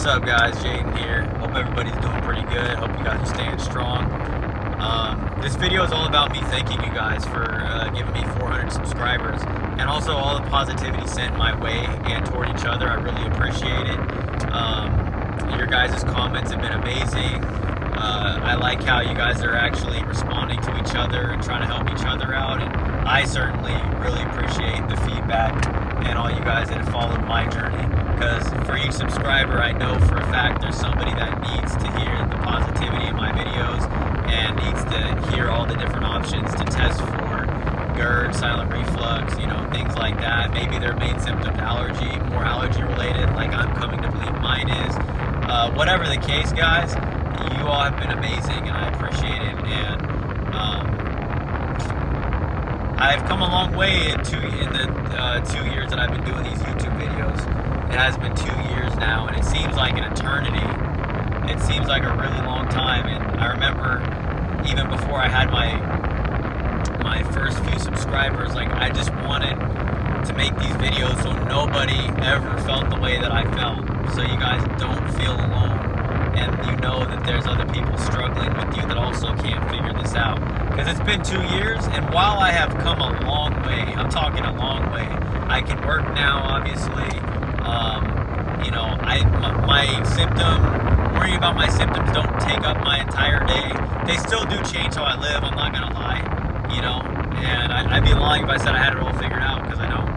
up, guys? Jaden here. Hope everybody's doing pretty good. Hope you guys are staying strong. This video is all about me thanking you guys for giving me 400 subscribers and also all the positivity sent my way and toward each other. I really appreciate it. Your guys' comments have been amazing. I like how you guys are actually responding to each other and trying to help each other out, and I certainly really appreciate the feedback and all you guys that have followed my journey, because for each subscriber I know for a fact there's somebody that needs to hear the positivity in my videos and needs to hear all the different options to test for GERD, silent reflux, things like that. Maybe their main symptom's allergy, more allergy related, like I'm coming to believe mine is. Whatever the case, guys, you all have been amazing and I appreciate it. And I've come a long way in the 2 years that I've been doing these YouTube videos. It has been 2 years now, and it seems like an eternity. It seems like a really long time. And I remember even before I had my first few subscribers, like I just wanted to make these videos so nobody ever felt the way that I felt, so you guys don't feel alone, and you know that there's other people struggling with you that also can't figure this out. Because it's been 2 years, and while I have come a long way, I'm talking a long way, I can work now, obviously. Worrying about my symptoms don't take up my entire day. They still do change how I live, I'm not gonna lie, and I'd be lying if I said I had it all figured out, because I don't.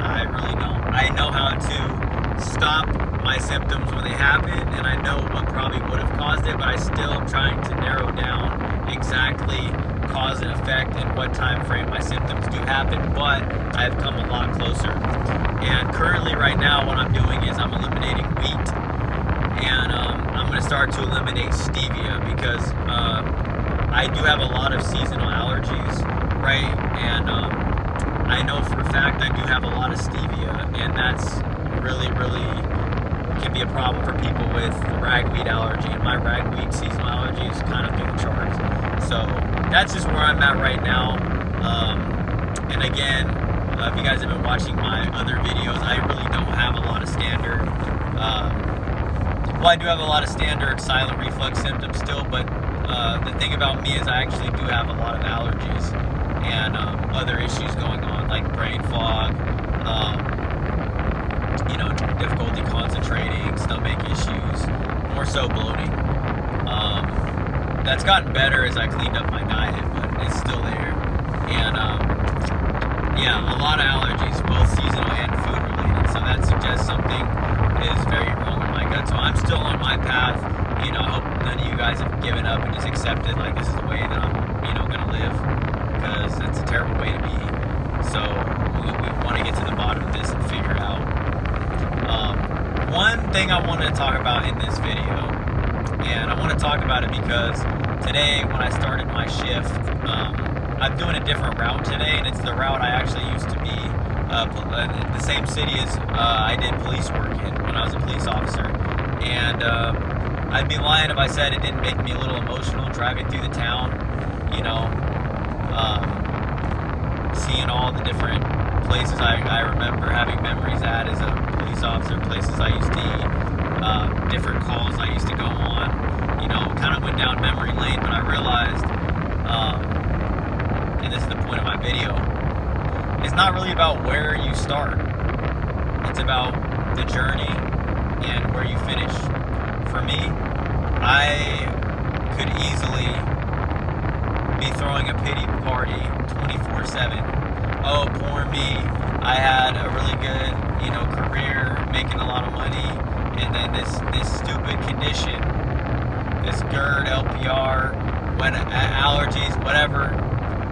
I really don't. I know how to stop my symptoms when they happen, and I know what probably would have caused it, but I still am trying to narrow down exactly cause and effect and what time frame my symptoms do happen, but I've come a lot closer. And currently right now what I'm doing is I'm eliminating wheat, and I'm going to start to eliminate stevia, because I do have a lot of seasonal allergies, right? And I know for a fact I do have a lot of stevia, and that's really can be a problem for people with ragweed allergy, and my ragweed seasonal allergy is kind of through the charts. So that's just where I'm at right now. And again, if you guys have been watching my other videos, I really don't have a lot of standard, I do have a lot of standard silent reflux symptoms still, but the thing about me is I actually do have a lot of allergies and other issues going on, like brain fog, difficulty concentrating, stomach issues, more so bloating. That's gotten better as I cleaned up my diet, but it's still there. And a lot of allergies, both seasonal and food related, so that suggests something is very wrong with my gut. So I'm still on my path. I hope none of you guys have given up and just accepted like this is the way that I'm gonna live, because it's a terrible way to be. So we want to get to the bottom of this and figure it out. One thing I wanted to talk about in this video, and I want to talk about it because today when I started my shift, I'm doing a different route today, and it's the route I actually used to be in the same city as I did police work in when I was a police officer. And I'd be lying if I said it didn't make me a little emotional driving through the town, seeing all the different places I remember having memories at as a police officer, places I used to eat, different calls I used to go on, kind of went down memory lane, but I realized, and this is the point of my video, it's not really about where you start, it's about the journey and where you finish. For me, I could easily be throwing a pity party 24/7. Oh, poor me, I had a really good, career, making a lot of money, and then this stupid condition, this GERD, LPR, allergies, whatever,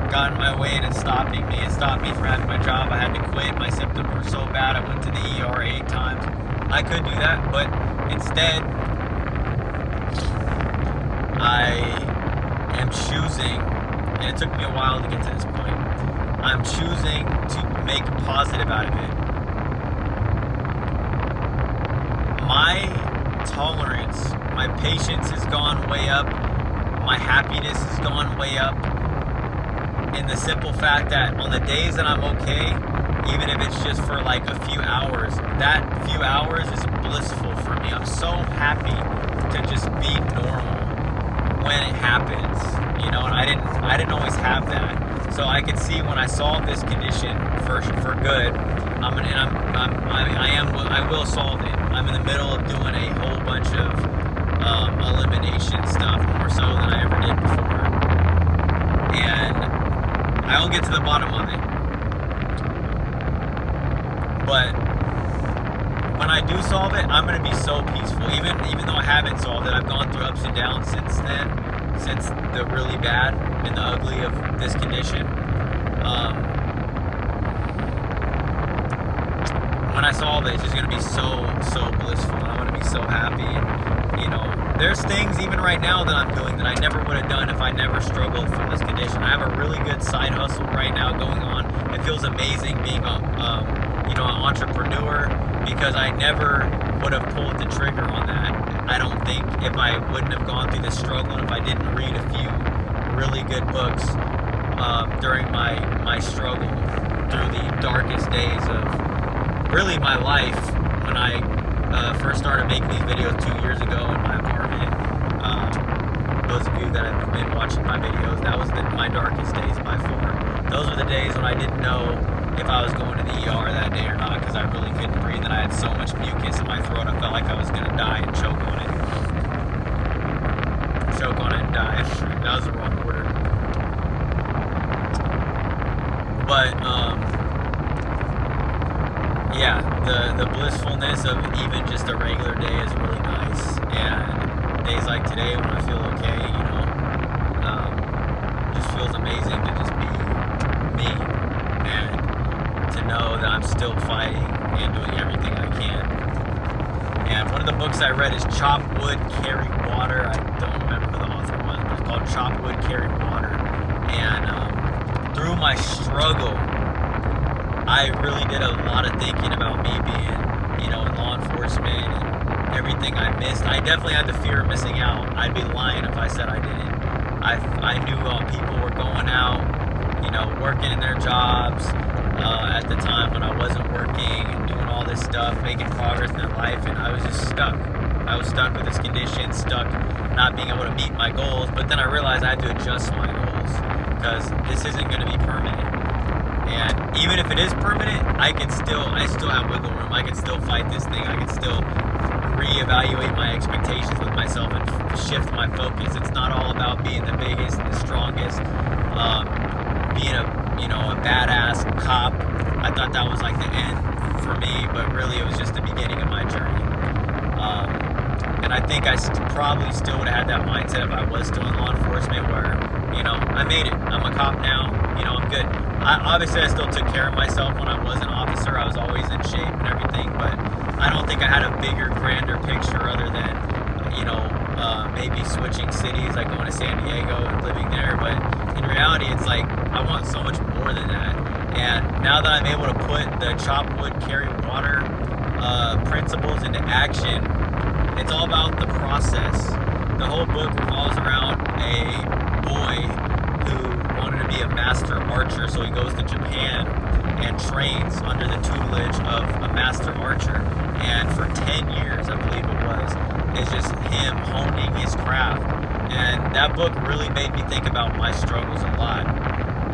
got in my way and it's stopping me. It stopped me from having my job. I had to quit. My symptoms were so bad. I went to the ER 8 times. I could do that, but instead, I am choosing, and it took me a while to get to this point, I'm choosing to make a positive out of it. My tolerance, my patience has gone way up. My happiness has gone way up. In the simple fact that on the days that I'm okay, even if it's just for like a few hours, that few hours is blissful for me. I'm so happy to just be normal when it happens, you know. And I didn't always have that, so I could see when I solve this condition for good. I will solve it. I'm in the middle of doing a whole bunch of elimination stuff, more so than I ever did before, and I will get to the bottom of it. But when I do solve it, I'm going to be so peaceful. Even though I haven't solved it, I've gone through ups and downs since then, since the really bad and the ugly of this condition. When I solve it, it's just going to be so blissful, and I'm going to be so happy. And, you know, there's things even right now that I'm doing that I never would have done if I never struggled from this condition. I have a really good side hustle right now going on. It feels amazing being an entrepreneur, because I never would have pulled the trigger on that. I don't think, if I wouldn't have gone through this struggle, and if I didn't read a few really good books during my struggle through the darkest days of really my life, when I first started making these videos 2 years ago in my apartment. Those of you that have been watching my videos, that was my darkest days by far. Those were the days when I didn't know if I was going to the ER that day or not, because I really couldn't breathe and I had so much mucus in my throat. I felt like I was going to die and choke on it. Choke on it and die. That was the wrong order. But, yeah, the blissfulness of even just a regular day is really nice. And days like today when I feel okay, you know, just feels amazing to just be me. And to know that I'm still fighting and doing everything I can. And one of the books I read is Chop Wood, Carry Water. I don't remember who the author was, but it's called Chop Wood, Carry Water. And through my struggle, I really did a lot of thinking about me being, you know, in law enforcement and everything I missed. I definitely had the fear of missing out. I'd be lying if I said I didn't. I knew people were going out, you know, working in their jobs at the time when I wasn't working and doing all this stuff, making progress in their life, and I was just stuck. I was stuck with this condition, stuck not being able to meet my goals. But then I realized I had to adjust my goals, because this isn't going to be permanent. And even if it is permanent, I still have wiggle room. I can still fight this thing. I can still reevaluate my expectations with myself and shift my focus. It's not all about being the biggest and the strongest, being a badass cop. I thought that was like the end for me, but really it was just the beginning of my journey. And I think I probably still would have had that mindset if I was still in law enforcement, where, you know, I made it. I'm a cop now. You know, I'm good. Obviously, I still took care of myself when I was an officer. I was always in shape and everything, but I don't think I had a bigger, grander picture other than, you know, maybe switching cities, like going to San Diego and living there. But in reality, it's like, I want so much more than that. And now that I'm able to put the Chop Wood, Carry Water principles into action, it's all about the process. The whole book revolves around a boy who wanted to be a master archer, so he goes to Japan and trains under the tutelage of a master archer. And for 10 years, I believe it was, it's just him honing his craft. And that book really made me think about my struggles a lot.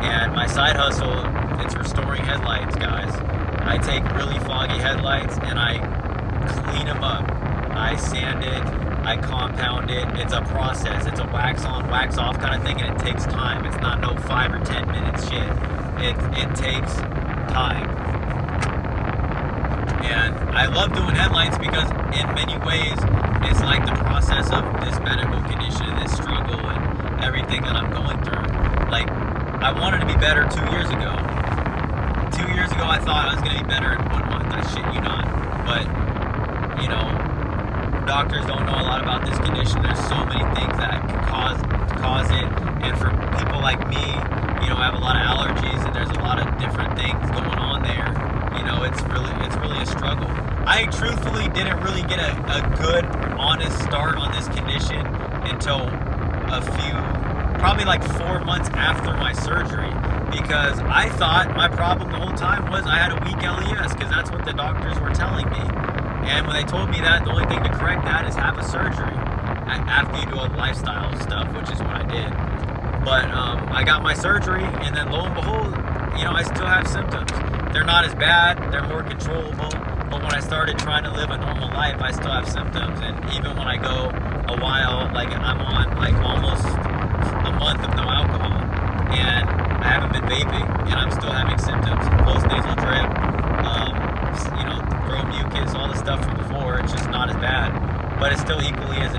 And my side hustle, it's restoring headlights, guys. I take really foggy headlights and I clean them up. I sand it, I compound it. It's a process. It's a wax on, wax off kind of thing, and it takes time. It's not no 5 or 10 minutes shit. It takes time. And I love doing headlights because in many ways it's like the process of this medical condition, this struggle, and everything that I'm going through. Like, I wanted to be better 2 years ago. 2 years ago I thought I was going to be better in 1 month. I shit you not. But, you know, doctors don't know a lot about this condition. There's so many things that can cause it. And for people like me, you know, I have a lot of allergies and there's a lot of different things going on there. You know, it's really a struggle. I truthfully didn't really get a good, honest start on this condition until probably like 4 months after my surgery. because I thought my problem the whole time was I had a weak LES, because that's what the doctors were telling me. And when they told me that, the only thing to correct that is have a surgery after you do all the lifestyle stuff, which is what I did. But I got my surgery, and then lo and behold, I still have symptoms. They're not as bad, they're more controllable, but when I started trying to live a normal life, I still have symptoms. And even when I go a while, like I'm on like almost a month of no alcohol, and I haven't been vaping, and I'm still having symptoms. Post-nasal drip, throat mucus, all the stuff from before, it's just not as bad. But it's still not equally as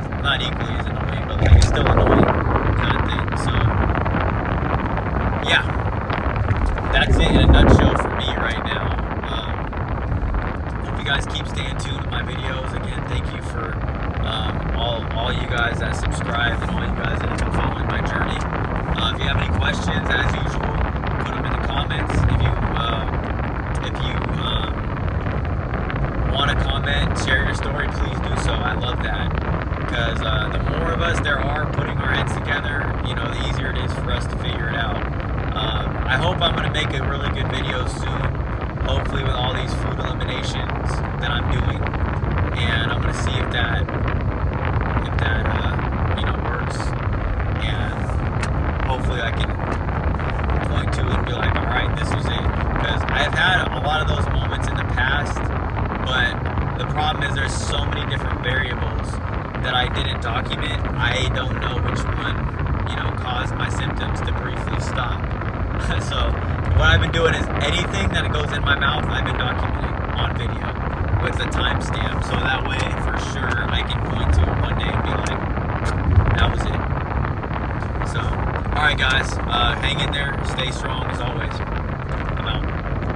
annoying, but like it's still annoying kind of thing. So, yeah. That's it in a nutshell for me right now. Hope you guys keep staying tuned to my videos. Again, thank you for all you guys that subscribe and all you guys that have been following my journey. If you have any questions, as usual, put them in the comments. If you want to comment, share your story, please do so. I love that, because the more of us there are putting our heads together, the easier it is for us to figure it out. I hope I'm going to make a really good video soon, hopefully with all these food eliminations that I'm doing, and I'm going to see if that works, and hopefully I can point to it and be like, all right, this was it, because I've had a lot of those moments in the past, but the problem is there's so many different variables that I didn't document. I don't know which one caused my symptoms to briefly stop. So what I've been doing is anything that goes in my mouth, I've been documenting on video with a timestamp, so that way for sure I can point to it one day and be like, that was it. So, alright guys, hang in there, stay strong as always.